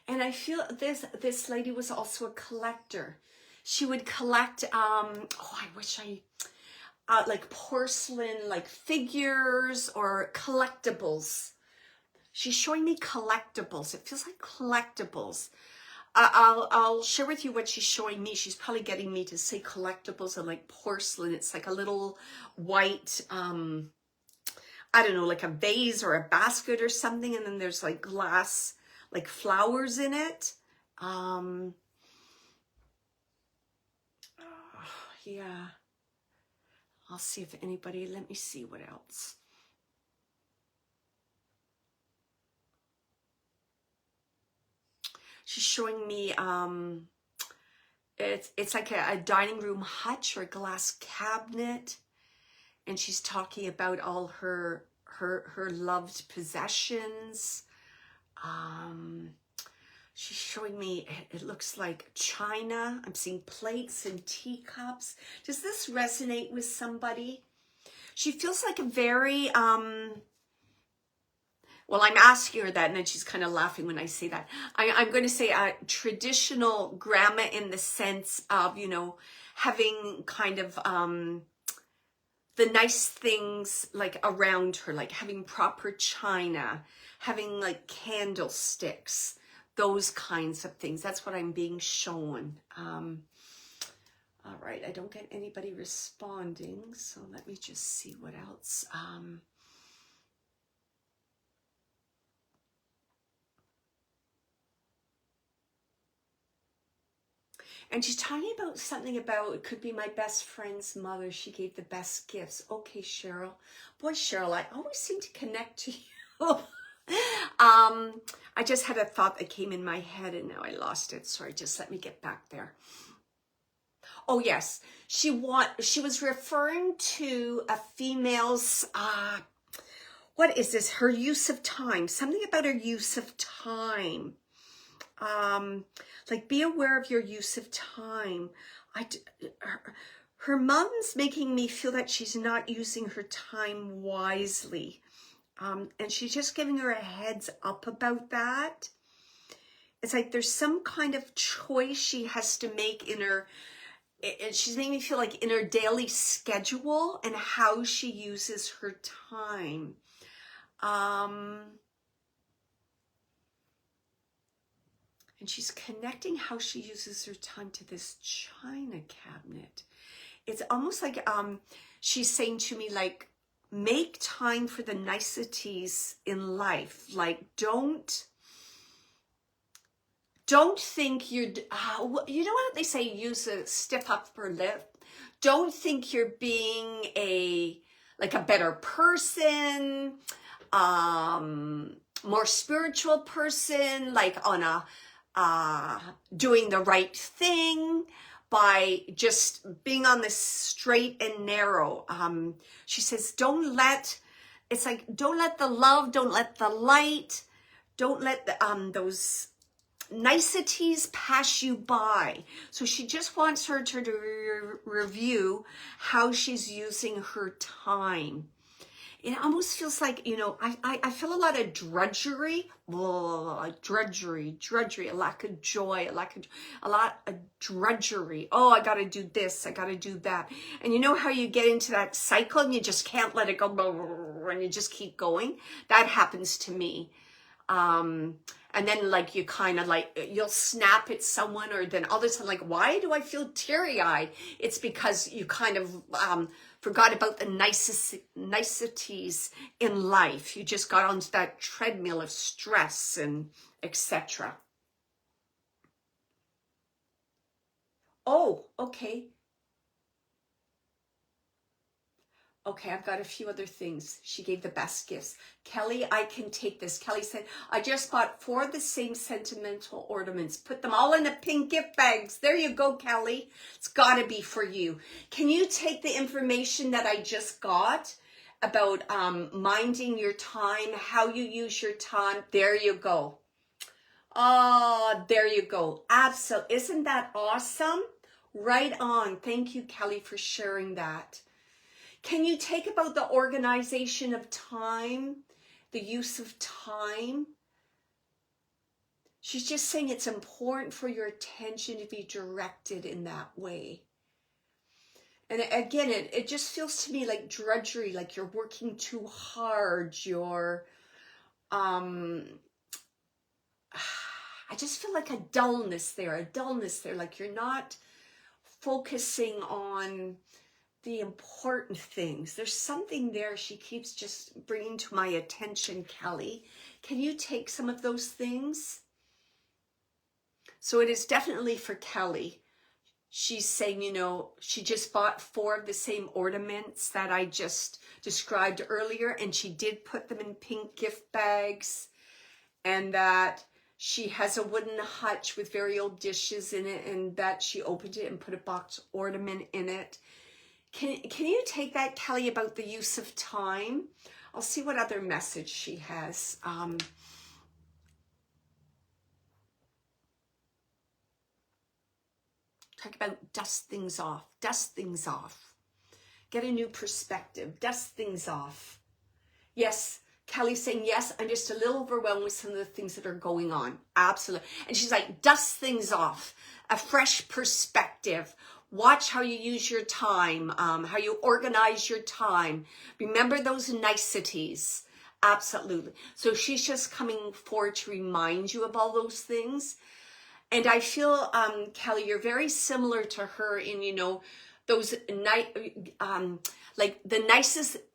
[SPEAKER 1] I feel this lady was also a collector. She would collect, like porcelain, like figures or collectibles. She's showing me collectibles. It feels like collectibles. I'll share with you what she's showing me. She's probably getting me to say collectibles and like porcelain. It's like a little white, I don't know, like a vase or a basket or something. And then there's like glass, like flowers in it. Yeah. I'll see if anybody, let me see what else. She's showing me, it's like a dining room hutch or a glass cabinet. And she's talking about all her loved possessions. She's showing me, it looks like china. I'm seeing plates and teacups. Does this resonate with somebody? She feels like a very, well, I'm asking her that, and then she's kind of laughing when I say that. I'm going to say a traditional grandma in the sense of, you know, having kind of the nice things like around her, like having proper china, having like candlesticks, those kinds of things. That's what I'm being shown. All right, I don't get anybody responding, so let me just see what else. And she's talking about something about, it could be my best friend's mother. She gave the best gifts. Okay, Cheryl. Boy, Cheryl, I always seem to connect to you. I just had a thought that came in my head and now I lost it. Sorry, just let me get back there. Oh yes, she was referring to a female's, what is this? Her use of time. Something about her use of time. Like be aware of your use of time. Her mom's making me feel that she's not using her time wisely. And she's just giving her a heads up about that. It's like there's some kind of choice she has to make in her, and she's making me feel like in her daily schedule and how she uses her time. And she's connecting how she uses her time to this china cabinet. It's almost like she's saying to me, like, make time for the niceties in life. Like, don't think you're, you know what they say, use a stiff upper lip. Don't think you're being like a better person, more spiritual person, like on a, doing the right thing by just being on this straight and narrow. She says, don't let the love, don't let the light, don't let the, those niceties pass you by. So she just wants her to review how she's using her time. It almost feels like, you know, I feel a lot of drudgery, drudgery, a lack of joy, a lot of drudgery. Oh, I got to do this, I got to do that. And you know how you get into that cycle and you just can't let it go, and you just keep going? That happens to me. And then like you kind of like, you'll snap at someone, or then all of a sudden like, why do I feel teary-eyed? It's because you kind of forgot about the niceties in life. You just got onto that treadmill of stress and etc. Oh, okay. Okay, I've got a few other things. She gave the best gifts. Kelly, I can take this. Kelly said, I just bought 4 of the same sentimental ornaments. Put them all in the pink gift bags. There you go, Kelly. It's got to be for you. Can you take the information that I just got about minding your time, how you use your time? There you go. Oh, there you go. Absolutely. Isn't that awesome? Right on. Thank you, Kelly, for sharing that. Can you take about the organization of time, the use of time? She's just saying it's important for your attention to be directed in that way. And again, it just feels to me like drudgery, like you're working too hard. I just feel like a dullness there, like you're not focusing on the important things. There's something there she keeps just bringing to my attention, Kelly. Can you take some of those things? So it is definitely for Kelly. She's saying, you know, she just bought 4 of the same ornaments that I just described earlier, and she did put them in pink gift bags, and that she has a wooden hutch with very old dishes in it, and that she opened it and put a box ornament in it. Can you take that, Kelly, about the use of time? I'll see what other message she has. Talk about dust things off. Get a new perspective. Dust things off. Yes, Kelly's saying, yes, I'm just a little overwhelmed with some of the things that are going on. Absolutely. And she's like, dust things off. A fresh perspective. Watch how you use your time, how you organize your time. Remember those niceties. Absolutely. So she's just coming forward to remind you of all those things. And I feel, Kelly, you're very similar to her in, you know, those like the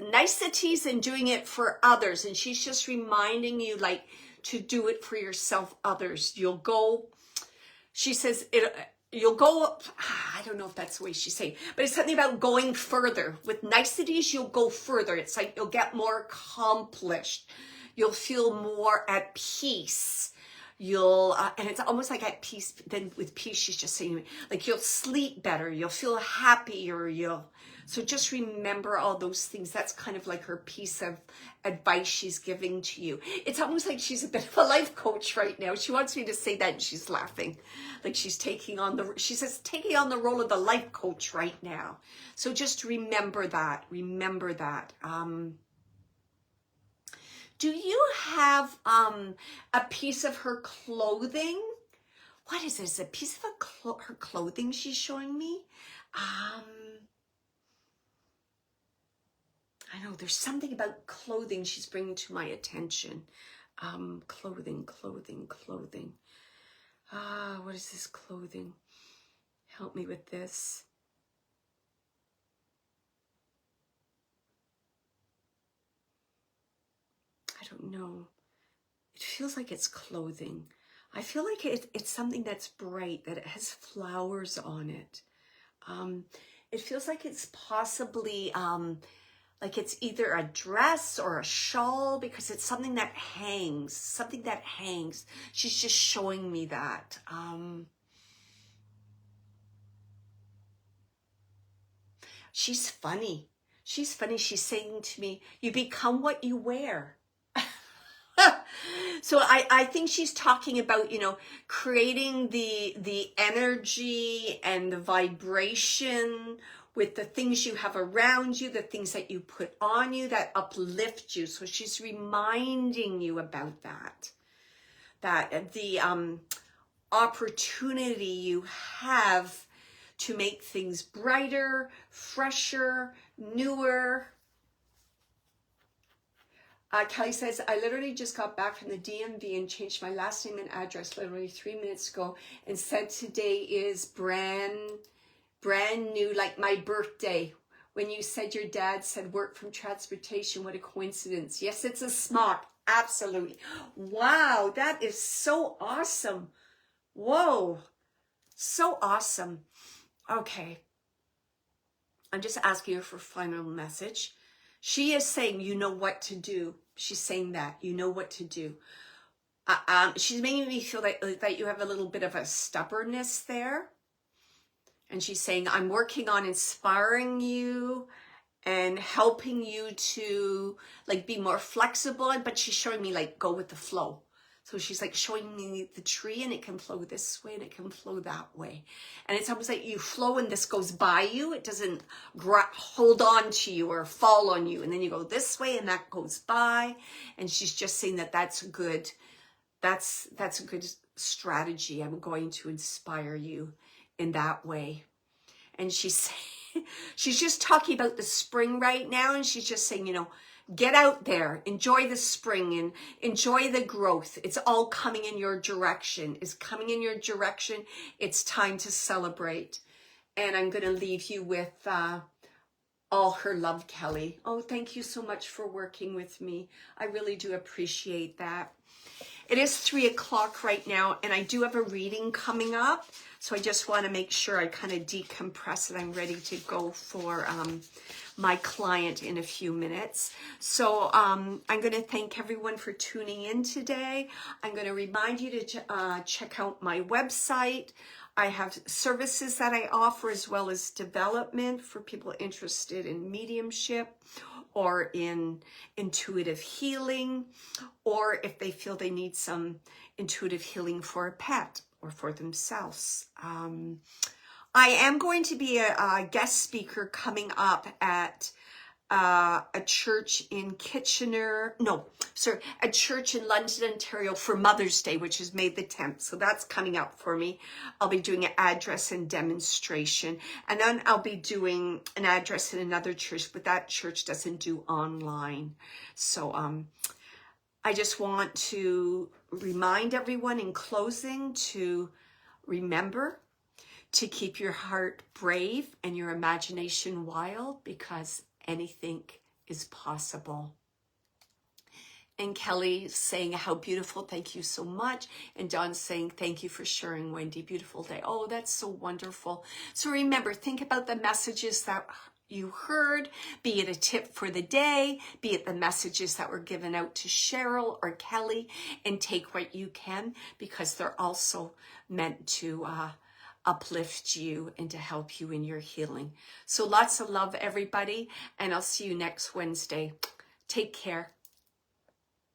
[SPEAKER 1] niceties and doing it for others. And she's just reminding you, like, to do it for yourself, others. You'll go, she says, you'll go, I don't know if that's the way she's saying, but it's something about going further. With niceties, you'll go further. It's like you'll get more accomplished. You'll feel more at peace. You'll, and it's almost like at peace, then with peace, she's just saying, like you'll sleep better, you'll feel happier, so just remember all those things. That's kind of like her piece of advice she's giving to you. It's almost like she's a bit of a life coach right now. She wants me to say that and she's laughing. Like she's taking on taking on the role of the life coach right now. So just remember that, do you have a piece of her clothing? What is this? A piece of her clothing she's showing me? I know there's something about clothing she's bringing to my attention. Clothing. What is this clothing? Help me with this. I don't know. It feels like it's clothing. I feel like it's something that's bright, that it has flowers on it. It feels like it's possibly like it's either a dress or a shawl, because it's something that hangs, She's just showing me that. She's funny. She's saying to me, you become what you wear. So I think she's talking about, creating the energy and the vibration with the things you have around you, the things that you put on you that uplift you. So she's reminding you about that the opportunity you have to make things brighter, fresher, newer. Kelly says, I literally just got back from the DMV and changed my last name and address literally 3 minutes ago and said today is brand new, like my birthday. When you said your dad said work from transportation, what a coincidence. Yes, it's a smock. Absolutely. Wow, that is so awesome. Whoa, so awesome. Okay. I'm just asking her for a final message. She is saying, you know what to do. She's saying that, you know what to do. She's making me feel that you have a little bit of a stubbornness there. And she's saying, I'm working on inspiring you and helping you to like be more flexible. But she's showing me like go with the flow. So she's like showing me the tree, and it can flow this way and it can flow that way. And it's almost like you flow and this goes by you. It doesn't hold on to you or fall on you. And then you go this way and that goes by. And she's just saying that that's good. That's a good strategy. I'm going to inspire you in that way. And she's just talking about the spring right now. And she's just saying, get out there, enjoy the spring and enjoy the growth. It's all coming in your direction. It's coming in your direction. It's time to celebrate. And I'm going to leave you with all her love, Kelly. Oh, thank you so much for working with me. I really do appreciate that. It is 3 o'clock right now, and I do have a reading coming up. So I just want to make sure I kind of decompress and I'm ready to go for my client in a few minutes. So I'm going to thank everyone for tuning in today. I'm going to remind you to check out my website. I have services that I offer, as well as development for people interested in mediumship or in intuitive healing, or if they feel they need some intuitive healing for a pet or for themselves. I am going to be a guest speaker coming up at a church in a church in London, Ontario for Mother's Day, which is May the 10th. So that's coming up for me. I'll be doing an address and demonstration. And then I'll be doing an address in another church, but that church doesn't do online. So I just want to remind everyone in closing to remember to keep your heart brave and your imagination wild, because anything is possible. And Kelly saying how beautiful, thank you so much. And Don saying thank you for sharing, Wendy, beautiful day. Oh, that's so wonderful. So remember, think about the messages that you heard, be it a tip for the day, be it the messages that were given out to Cheryl or Kelly, and take what you can, because they're also meant to uplift you and to help you in your healing. So lots of love, everybody, and I'll see you next Wednesday. Take care.